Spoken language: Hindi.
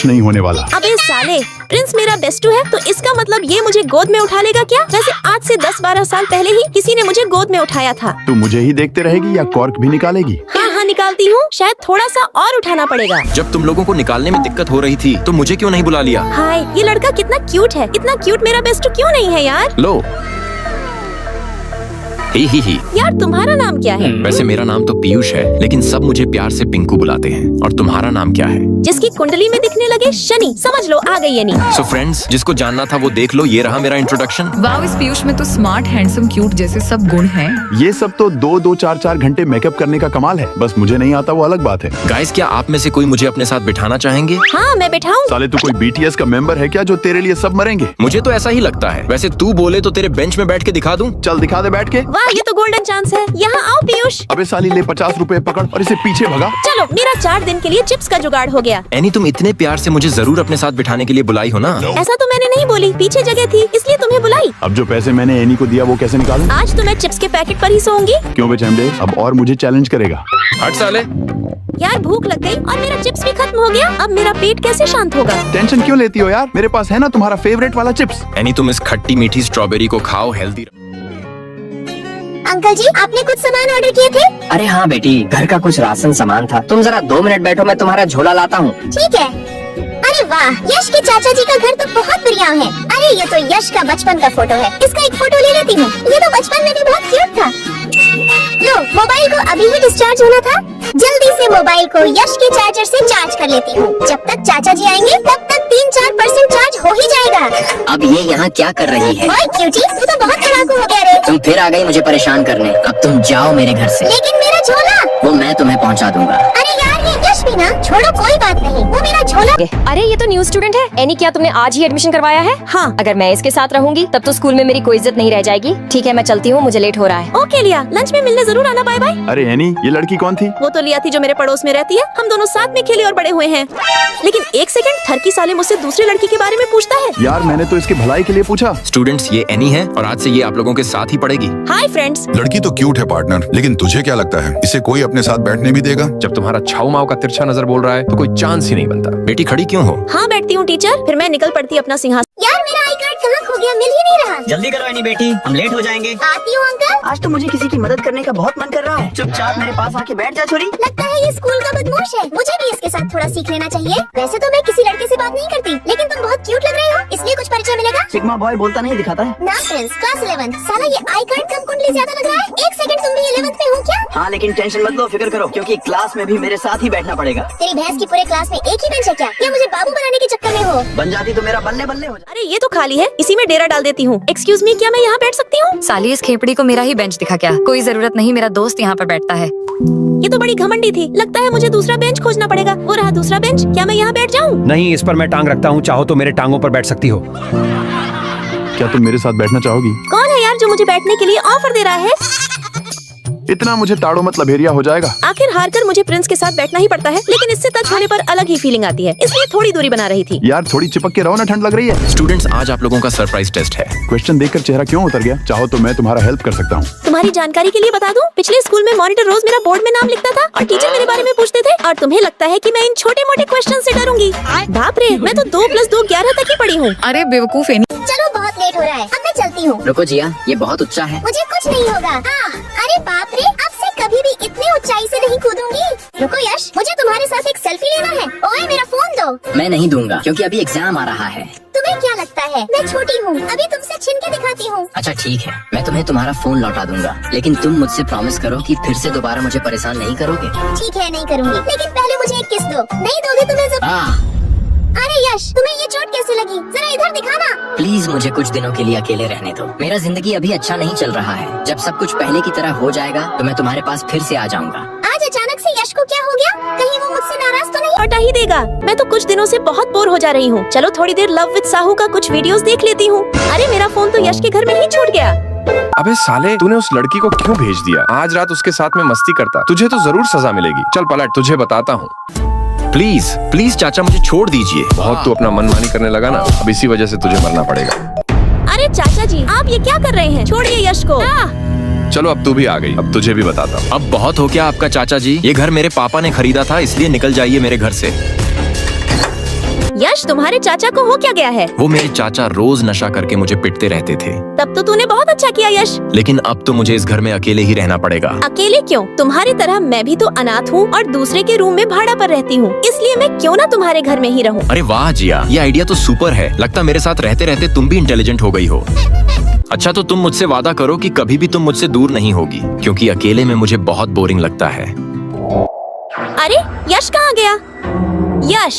नहीं होने वाला। अबे साले, प्रिंस मेरा बेस्टू है तो इसका मतलब ये मुझे गोद में उठा लेगा क्या? वैसे आज से 10-12 साल पहले ही किसी ने मुझे गोद में उठाया था। तू मुझे ही देखते रहेगी या कॉर्क भी निकालेगी? हाँ निकालती हूँ, शायद थोड़ा सा और उठाना पड़ेगा। जब तुम लोगों को निकालने में दिक्कत हो रही थी तो मुझे क्यों नहीं बुला लिया? हाय, ये लड़का कितना क्यूट है। इतना क्यूट मेरा बेस्टू क्यों नहीं है यार? लो ही। यार तुम्हारा नाम क्या है? वैसे मेरा नाम तो पीयूष है, लेकिन सब मुझे प्यार से पिंकू बुलाते हैं। और तुम्हारा नाम क्या है? जिसकी कुंडली में दिखने लगे शनि, समझ लो आ गई यानी। सो फ्रेंड्स, जिसको जानना था वो देख लो, ये रहा मेरा इंट्रोडक्शन। वाह, इस पीयूष में तो स्मार्ट, हैंडसम, क्यूट जैसे सब गुण हैं। ये सब तो 2-2, 4-4 घंटे मेकअप करने का कमाल है। बस मुझे नहीं आता वो अलग बात है। गाइस, क्या आप में से कोई मुझे अपने साथ बिठाना चाहेंगे? हाँ मैं बैठाऊँ। साले तू कोई BTS का मेंबर है क्या जो तेरे लिए सब मरेंगे? मुझे तो ऐसा ही लगता है। वैसे तू बोले तो तेरे बेंच में बैठ के दिखा दूं? चल दिखा दे बैठ के। वाह, ये तो गोल्डन चांस है। यहाँ आओ पीयूष। अबे साली, ले 50 रुपए पकड़ और इसे पीछे भगा। चलो, मेरा 4 दिन के लिए चिप्स का जुगाड़ हो गया। एनी, तुम इतने प्यार से मुझे जरूर अपने साथ बिठाने के लिए बुलाई हो ना? ऐसा तो मैंने नहीं बोली, पीछे जगह थी इसलिए तुम्हें बुलाई। अब जो पैसे मैंने एनी को दिया वो कैसे निकालूं? आज तो मैं चिप्स के पैकेट पर ही सोऊंगी। क्यों बे चमड़े, अब और मुझे चैलेंज करेगा? हट साले। यार भूख लग गई और मेरा चिप्स भी खत्म हो गया। अब मेरा पेट कैसे शांत होगा? टेंशन क्यों लेती हो यार, मेरे पास है ना तुम्हारा फेवरेट वाला चिप्स। एनी, तुम इस खट्टी मीठी स्ट्रॉबेरी को खाओ, हेल्दी। अंकल जी, आपने कुछ सामान ऑर्डर किए थे? अरे हाँ बेटी, घर का कुछ राशन सामान था। तुम जरा 2 मिनट बैठो, मैं तुम्हारा झोला लाता हूँ। ठीक है। अरे वाह, यश के चाचा जी का घर तो बहुत बढ़िया है। अरे ये तो यश का बचपन का फोटो है, इसका एक फोटो ले लेती हूँ। ये तो बचपन में भी बहुत क्यूट था। लो, मोबाइल को अभी ही डिस्चार्ज होना था। जल्दी से मोबाइल को यश के चार्जर से चार्ज कर लेती हूँ। जब तक चाचा जी आएंगे तब तक 3-4% चार्ज हो ही जाएगा। अब ये यहाँ क्या कर रही है? ओए क्यूटी, तू तो बहुत लड़ाकू हो गया रे। तुम फिर आ गई मुझे परेशान करने। अब तुम जाओ मेरे घर से। लेकिन मेरा झोला? वो मैं तुम्हें पहुँचा दूंगा। अरे यार, ये यश भी ना, छोड़ो कोई बात नहीं, वो मेरा झोला। अरे ये तो न्यू स्टूडेंट है। एनी, क्या तुमने आज ही एडमिशन करवाया है? हाँ। अगर मैं इसके साथ रहूंगी तब तो स्कूल में मेरी कोई इज्जत नहीं रह जाएगी। ठीक है, मैं चलती हूँ, मुझे लेट हो रहा है। ओके लिया, लंच में मिलने जरूर आना। Bye bye. अरे एनी, ये लड़की कौन थी? वो तो लिया थी जो मेरे पड़ोस में रहती है। हम दोनों साथ में खेले और बड़े हुए हैं। लेकिन एक सेकंड, थरकी साले मुझसे दूसरी लड़की के बारे में पूछता है। यार मैंने तो इसके भलाई के लिए पूछा। स्टूडेंट्स, ये एनी है और आज से ये आप लोगों के साथ ही पढ़ेगी। Hi friends. लड़की तो क्यूट है पार्टनर, लेकिन तुझे क्या लगता है इसे कोई अपने साथ बैठने भी देगा? जब तुम्हारा छाऊ माऊ का तिरछा नजर बोल रहा है तो कोई चांस ही नहीं बनता। बेटी खड़ी क्यों हो? हाँ बैठती हूँ टीचर, फिर मैं निकल पड़ती अपना सिंहासन। यार मेरा आई कार्ड कहाँ खो गया, मिल ही नहीं रहा। जल्दी करो एनी बेटी, हम लेट हो जाएंगे। आती हूँ अंकल। आज तो मुझे किसी की मदद करने का बहुत मन कर रहा है। चुपचाप मेरे पास आके बैठ जा छोरी। लगता है ये स्कूल का बदमाश है, मुझे भी इसके साथ थोड़ा सीख लेना चाहिए। वैसे तो मैं किसी लड़के से बात नहीं करती, लेकिन तुम बहुत क्यूट लग रहे हो, इसलिए कुछ परिचय मिलेगा। सिग्मा बॉय बोलता नहीं दिखाता है। ना फ्रेंड्स, क्लास 11। साला ये आई कार्ड कम कुंडली ज्यादा लग रहा है। एक सेकंड, तुम भी 11th में हो क्या? हाँ, लेकिन टेंशन मत लो, फिक्र करो, क्योंकि क्लास में भी मेरे साथ ही बैठना पड़ेगा। तेरी भैंस की पूरे क्लास में एक ही बेंच है क्या? या मुझे बाबू बनाने के चक्कर में हो? बन जाती तो मेरा बल्ले बल्ले हो जाता। अरे ये तो खाली है, इसी में डेरा डाल देती हूँ। एक्सक्यूज मी, क्या मैं यहाँ बैठ सकती हूँ? साली, इस खेपड़ी को मेरा ही बेंच दिखा क्या? कोई जरूरत नहीं, मेरा दोस्त यहाँ पर बैठता है। ये तो बड़ी घमंडी थी। लगता है मुझे दूसरा बेंच खोजना पड़ेगा। वो रहा दूसरा बेंच, क्या मैं यहाँ बैठ जाऊँ? नहीं, इस पर मैं टांग रखता हूँ, चाहो तो मेरे टांगों पर बैठ सकती हो। क्या तुम मेरे साथ बैठना चाहोगी? कौन है यार जो मुझे बैठने के लिए ऑफर दे रहा है? इतना मुझे ताड़ो मत लभेरिया हो जाएगा। आखिर हार कर मुझे प्रिंस के साथ बैठना ही पड़ता है, लेकिन इससे टच होने पर अलग ही फीलिंग आती है, इसलिए थोड़ी दूरी बना रही थी। यार थोड़ी चिपक के रहो ना, ठंड लग रही है। स्टूडेंट्स, आज आप लोगों का सरप्राइज टेस्ट है। क्वेश्चन देखकर चेहरा क्यों उतर गया? चाहो तो मैं तुम्हारा हेल्प कर सकता हूँ। तुम्हारी जानकारी के लिए बता दूं, पिछले स्कूल में मॉनिटर रोज मेरा बोर्ड में नाम लिखता था और टीचर मेरे बारे में पूछते थे। और तुम्हें लगता है कि मैं इन छोटे मोटे क्वेश्चन से डरूंगी? बाप रे, मैं तो 2 + 2 11 तक ही पढ़ी हूँ। अरे बेवकूफ एनी। चलो बहुत लेट हो रहा है, अब मैं चलती हूँ। रुको जिया, ये बहुत ऊंचा है। मुझे कुछ नहीं होगा। अरे बाप रे, अब से कभी भी इतनी ऊंचाई से नहीं कूदूंगी। रुको यश, मुझे तुम्हारे साथ एक सेल्फी लेना है। ओए मेरा फोन दो। मैं नहीं दूंगा, क्योंकि अभी एग्जाम आ रहा है। तुम्हें क्या लगता है मैं छोटी हूँ? अभी तुमसे छीन के दिखाती हूँ। अच्छा ठीक है, मैं तुम्हें तुम्हारा फोन लौटा दूंगा, लेकिन तुम मुझसे प्रॉमिस करो कि फिर से दोबारा मुझे परेशान नहीं करोगे। ठीक है, नहीं करूँगी, लेकिन पहले मुझे एक किस दो। नहीं दोगे तो मैं अरे यश, तुम्हें ये चोट कैसे लगी? जरा इधर दिखाना। प्लीज मुझे कुछ दिनों के लिए अकेले रहने दो। मेरा जिंदगी अभी अच्छा नहीं चल रहा है। जब सब कुछ पहले की तरह हो जाएगा तो मैं तुम्हारे पास फिर से आ जाऊंगा। आज अचानक से यश को क्या हो गया? कहीं वो मुझसे नाराज तो नहीं? हटा ही देगा। मैं तो कुछ दिनों से बहुत बोर हो जा रही हूँ। चलो थोड़ी देर लव विद साहू का कुछ वीडियोस देख लेती हूँ। अरे मेरा फोन तो यश के घर में ही छूट गया। अबे साले, तूने उस लड़की को क्यों भेज दिया? आज रात उसके साथ में मस्ती करता, तुझे तो जरूर सजा मिलेगी। चल पलट, तुझे बताता हूँ। प्लीज प्लीज चाचा, मुझे छोड़ दीजिए। बहुत तू अपना मनमानी करने लगा ना, अब इसी वजह से तुझे मरना पड़ेगा। अरे चाचा जी, आप ये क्या कर रहे हैं? छोड़िए यश को। चलो अब तू भी आ गई, अब तुझे भी बताता हूँ। अब बहुत हो गया आपका चाचा जी। ये घर मेरे पापा ने खरीदा था, इसलिए निकल जाइए मेरे घर से। यश, तुम्हारे चाचा को हो क्या गया है? वो मेरे चाचा रोज नशा करके मुझे पिटते रहते थे। तब तो तूने बहुत अच्छा किया यश। लेकिन अब तो मुझे इस घर में अकेले ही रहना पड़ेगा। अकेले क्यों? तुम्हारी तरह मैं भी तो अनाथ हूँ और दूसरे के रूम में भाड़ा पर रहती हूँ, इसलिए मैं क्यों ना तुम्हारे घर में ही रहूँ। अरे वाह जिया, ये आइडिया तो सुपर है। लगता मेरे साथ रहते रहते तुम भी इंटेलिजेंट हो गई हो। अच्छा तो तुम मुझसे वादा करो कि कभी भी तुम मुझसे दूर नहीं होगी, क्योंकि अकेले में मुझे बहुत बोरिंग लगता है। अरे यश कहाँ गया? यश